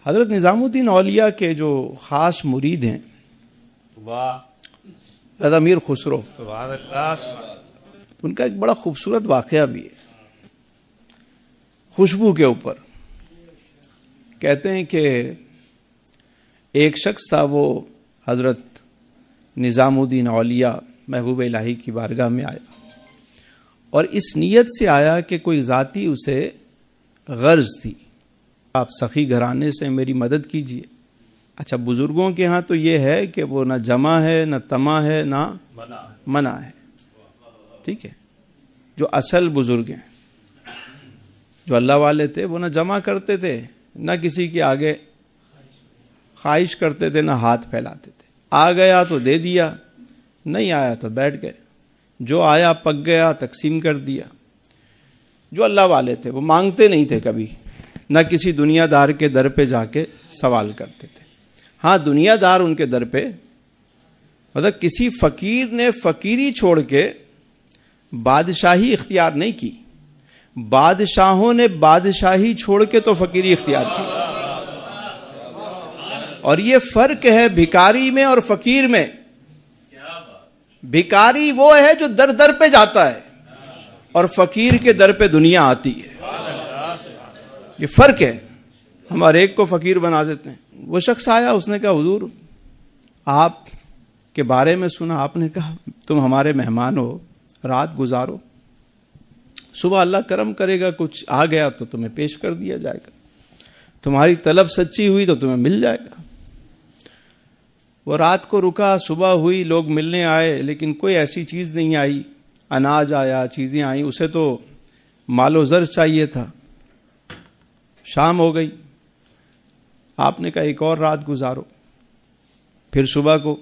حضرت نظام الدین اولیاء کے جو خاص مرید ہیں حضرت امیر خسرو، ان کا ایک بڑا خوبصورت واقعہ بھی ہے خوشبو کے اوپر. کہتے ہیں کہ ایک شخص تھا، وہ حضرت نظام الدین اولیاء محبوب الہی کی بارگاہ میں آیا اور اس نیت سے آیا کہ کوئی ذاتی اسے غرض تھی، آپ سخی گھرانے سے میری مدد کیجیے. اچھا، بزرگوں کے ہاں تو یہ ہے کہ وہ نہ جمع ہے، نہ طمع ہے، نہ منع ہے. ٹھیک ہے، جو اصل بزرگ ہیں، جو اللہ والے تھے، وہ نہ جمع کرتے تھے، نہ کسی کے آگے خواہش کرتے تھے، نہ ہاتھ پھیلاتے تھے. آ گیا تو دے دیا، نہیں آیا تو بیٹھ گئے. جو آیا پک گیا تقسیم کر دیا. جو اللہ والے تھے وہ مانگتے نہیں تھے کبھی، نہ کسی دنیا دار کے در پہ جا کے سوال کرتے تھے. ہاں، دنیا دار ان کے در پہ، مطلب کسی فقیر نے فقیری چھوڑ کے بادشاہی اختیار نہیں کی، بادشاہوں نے بادشاہی چھوڑ کے تو فقیری اختیار کی. اور یہ فرق ہے بھکاری میں اور فقیر میں. بھکاری وہ ہے جو در در پہ جاتا ہے اور فقیر کے در پہ دنیا آتی ہے. یہ فرق ہے. ہم ہر ایک کو فقیر بنا دیتے ہیں. وہ شخص آیا، اس نے کہا حضور آپ کے بارے میں سنا، آپ نے کہا تم ہمارے مہمان ہو، رات گزارو، صبح اللہ کرم کرے گا، کچھ آ گیا تو تمہیں پیش کر دیا جائے گا، تمہاری طلب سچی ہوئی تو تمہیں مل جائے گا. وہ رات کو رکا، صبح ہوئی، لوگ ملنے آئے، لیکن کوئی ایسی چیز نہیں آئی. اناج آیا، چیزیں آئیں، اسے تو مال و زر چاہیے تھا. شام ہو گئی، آپ نے کہا ایک اور رات گزارو. پھر صبح کو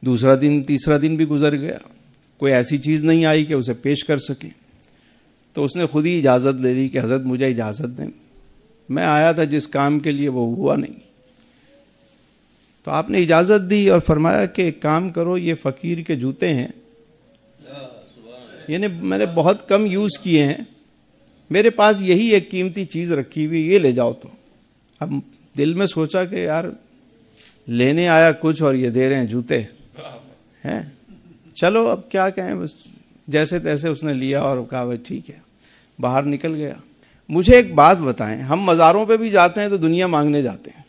دوسرا دن، تیسرا دن بھی گزر گیا، کوئی ایسی چیز نہیں آئی کہ اسے پیش کر سکیں. تو اس نے خود ہی اجازت لے لی کہ حضرت مجھے اجازت دیں، میں آیا تھا جس کام کے لیے وہ ہوا نہیں. تو آپ نے اجازت دی اور فرمایا کہ ایک کام کرو، یہ فقیر کے جوتے ہیں، یعنی میں نے بہت کم یوز کیے ہیں، میرے پاس یہی ایک قیمتی چیز رکھی ہوئی، یہ لے جاؤ. تو اب دل میں سوچا کہ یار لینے آیا کچھ اور یہ دے رہے ہیں جوتے ہیں. چلو اب کیا کہیں، بس جیسے تیسے اس نے لیا اور کہا بھائی ٹھیک ہے، باہر نکل گیا. مجھے ایک بات بتائیں، ہم مزاروں پہ بھی جاتے ہیں تو دنیا مانگنے جاتے ہیں.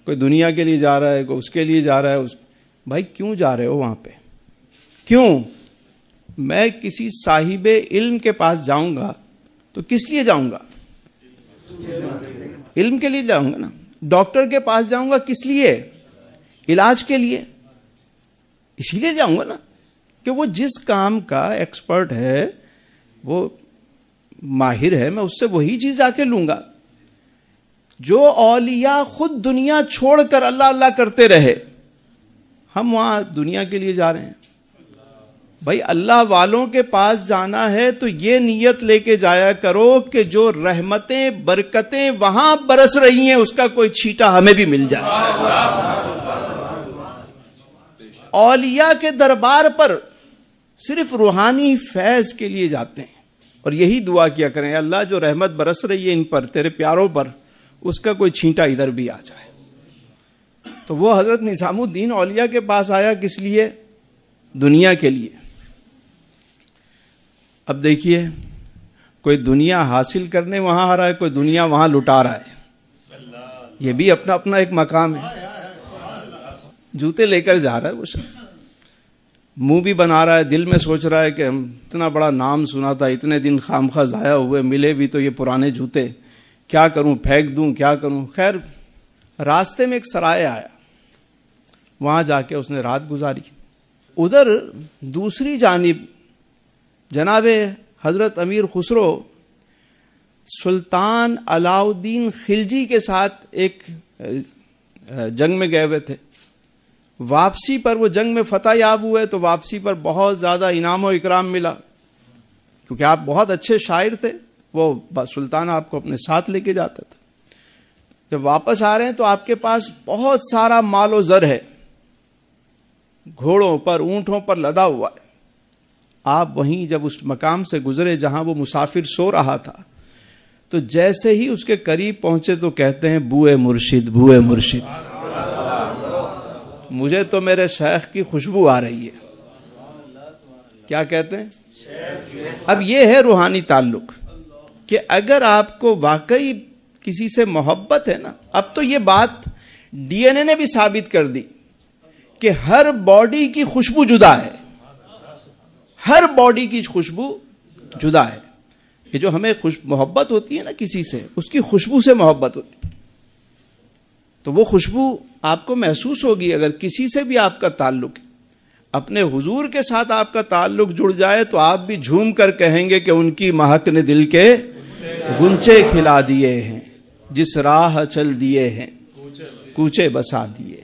کوئی دنیا کے لیے جا رہا ہے، کوئی اس کے لیے جا رہا ہے. بھائی کیوں جا رہے ہو وہاں پہ؟ کیوں؟ میں کسی صاحب علم کے پاس جاؤں گا تو کس لیے جاؤں گا؟ علم کے لیے جاؤں گا نا. ڈاکٹر کے پاس جاؤں گا کس لیے؟ علاج کے لیے. اسی لیے جاؤں گا نا کہ وہ جس کام کا ایکسپرٹ ہے، وہ ماہر ہے، میں اس سے وہی چیز آ کے لوں گا. جو اولیاء خود دنیا چھوڑ کر اللہ اللہ کرتے رہے، ہم وہاں دنیا کے لیے جا رہے ہیں. بھائی اللہ والوں کے پاس جانا ہے تو یہ نیت لے کے جایا کرو کہ جو رحمتیں برکتیں وہاں برس رہی ہیں اس کا کوئی چھیٹا ہمیں بھی مل جائے. اولیاء کے دربار پر صرف روحانی فیض کے لیے جاتے ہیں اور یہی دعا کیا کریں، اللہ جو رحمت برس رہی ہے ان پر، تیرے پیاروں پر، اس کا کوئی چھینٹا ادھر بھی آ جائے. تو وہ حضرت نظام الدین اولیاء کے پاس آیا کس لیے؟ دنیا کے لیے. اب دیکھیے، کوئی دنیا حاصل کرنے وہاں آ رہا ہے، کوئی دنیا وہاں لٹا رہا ہے. یہ بھی اپنا اپنا ایک مقام ہے. جوتے لے کر جا رہا ہے وہ شخص، منہ بھی بنا رہا ہے، دل میں سوچ رہا ہے کہ ہم اتنا بڑا نام سنا تھا، اتنے دن خامخواہ ضائع ہوئے، ملے بھی تو یہ پرانے جوتے، کیا کروں، پھینک دوں، کیا کروں. خیر راستے میں ایک سرائے آیا، وہاں جا کے اس نے رات گزاری. ادھر دوسری جانب جناب حضرت امیر خسرو سلطان علاء الدین خلجی کے ساتھ ایک جنگ میں گئے ہوئے تھے. واپسی پر وہ جنگ میں فتح یاب ہوئے تو واپسی پر بہت زیادہ انعام و اکرام ملا، کیونکہ آپ بہت اچھے شاعر تھے. وہ سلطان آپ کو اپنے ساتھ لے کے جاتا تھا. جب واپس آ رہے ہیں تو آپ کے پاس بہت سارا مال و زر ہے، گھوڑوں پر، اونٹوں پر لدا ہوا ہے. آپ وہیں جب اس مقام سے گزرے جہاں وہ مسافر سو رہا تھا تو جیسے ہی اس کے قریب پہنچے تو کہتے ہیں بوئے مرشد بوئے مرشد، مجھے تو میرے شیخ کی خوشبو آ رہی ہے. کیا کہتے ہیں؟ اب یہ ہے روحانی تعلق، کہ اگر آپ کو واقعی کسی سے محبت ہے نا، اب تو یہ بات ڈی این اے نے بھی ثابت کر دی کہ ہر باڈی کی خوشبو جدا ہے، ہر باڈی کی خوشبو جدا ہے. یہ جو ہمیں محبت ہوتی ہے نا کسی سے، اس کی خوشبو سے محبت ہوتی ہے. تو وہ خوشبو آپ کو محسوس ہوگی. اگر کسی سے بھی آپ کا تعلق ہے، اپنے حضور کے ساتھ آپ کا تعلق جڑ جائے تو آپ بھی جھوم کر کہیں گے کہ ان کی مہک نے دل کے گنچے کھلا دیے ہیں، جس راہ چل دیے ہیں کوچے بسا دیے.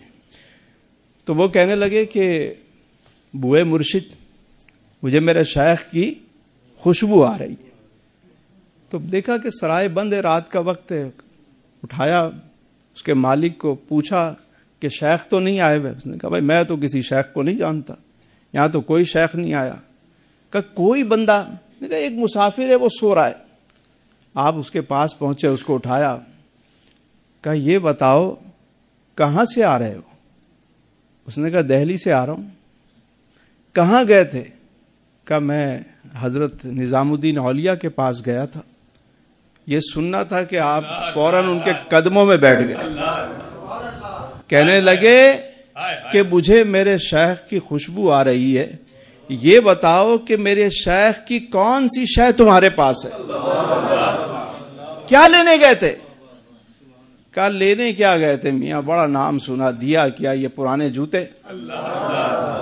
تو وہ کہنے لگے کہ بوئے مرشد، مجھے میرے شیخ کی خوشبو آ رہی ہے. تو دیکھا کہ سرائے بند ہے، رات کا وقت ہے. اٹھایا، اس کے مالک کو پوچھا کہ شیخ تو نہیں آئے ہوئے؟ اس نے کہا بھائی میں تو کسی شیخ کو نہیں جانتا، یہاں تو کوئی شیخ نہیں آیا. کہا کوئی بندہ؟ نے کہا ایک مسافر ہے وہ سو رہا ہے. آپ اس کے پاس پہنچے، اس کو اٹھایا، کہا یہ بتاؤ کہاں سے آ رہے ہو؟ اس نے کہا دہلی سے آ رہا ہوں. کہاں گئے تھے؟ کہا میں حضرت نظام الدین اولیاء کے پاس گیا تھا. یہ سننا تھا کہ آپ فوراً ان کے قدموں میں بیٹھ گئے. کہنے لگے کہ مجھے میرے شیخ کی خوشبو آ رہی ہے، یہ بتاؤ کہ میرے شیخ کی کون سی شے تمہارے پاس ہے؟ کیا لینے گئے تھے؟ کہا لینے کیا گئے تھے میاں، بڑا نام سنا، دیا کیا یہ پرانے جوتے.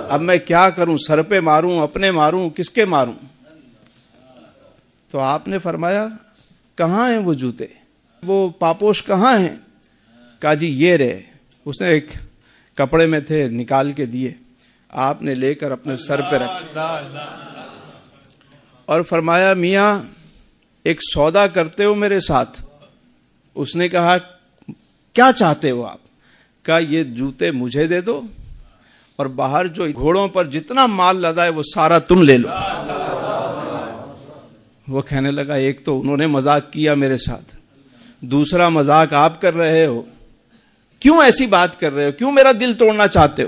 اب میں کیا کروں، سر پہ ماروں، اپنے ماروں، کس کے ماروں؟ تو آپ نے فرمایا کہاں ہیں وہ جوتے، وہ پاپوش کہاں ہیں؟ کہا جی یہ رہے. اس نے ایک کپڑے میں تھے، نکال کے دیے. آپ نے لے کر اپنے سر پہ رکھے اور فرمایا میاں ایک سودا کرتے ہو میرے ساتھ؟ اس نے کہا کیا چاہتے ہو آپ؟ کہا یہ جوتے مجھے دے دو اور باہر جو گھوڑوں پر جتنا مال لدا ہے وہ سارا تم لے لو. وہ کہنے لگا ایک تو انہوں نے مذاق کیا میرے ساتھ، دوسرا مذاق آپ کر رہے ہو. کیوں ایسی بات کر رہے ہو؟ کیوں میرا دل توڑنا چاہتے ہو؟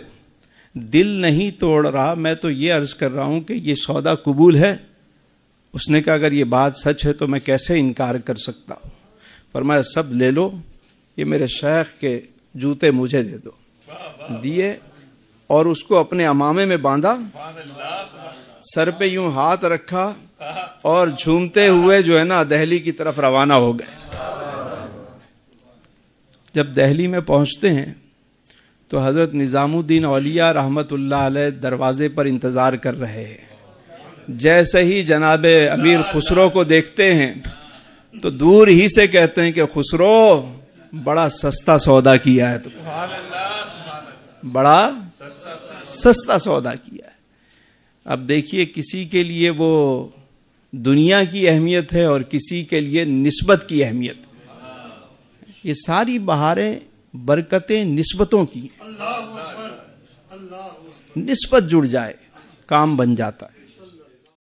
دل نہیں توڑ رہا، میں تو یہ عرض کر رہا ہوں کہ یہ سودا قبول ہے. اس نے کہا اگر یہ بات سچ ہے تو میں کیسے انکار کر سکتا ہوں. فرمایا سب لے لو، یہ میرے شیخ کے جوتے مجھے دے دو. دیے اور اس کو اپنے عمامے میں باندھا، سر پہ یوں ہاتھ رکھا اور جھومتے ہوئے جو ہے نا دہلی کی طرف روانہ ہو گئے. جب دہلی میں پہنچتے ہیں تو حضرت نظام الدین اولیاء رحمت اللہ علیہ دروازے پر انتظار کر رہے ہیں. جیسے ہی جناب امیر خسرو کو دیکھتے ہیں تو دور ہی سے کہتے ہیں کہ خسرو بڑا سستا سودا کیا ہے، تو بڑا سستا سودا کیا ہے. اب دیکھیے کسی کے لیے وہ دنیا کی اہمیت ہے اور کسی کے لیے نسبت کی اہمیت. یہ ساری بہاریں برکتیں نسبتوں کی ہیں. نسبت جڑ جائے کام بن جاتا ہے.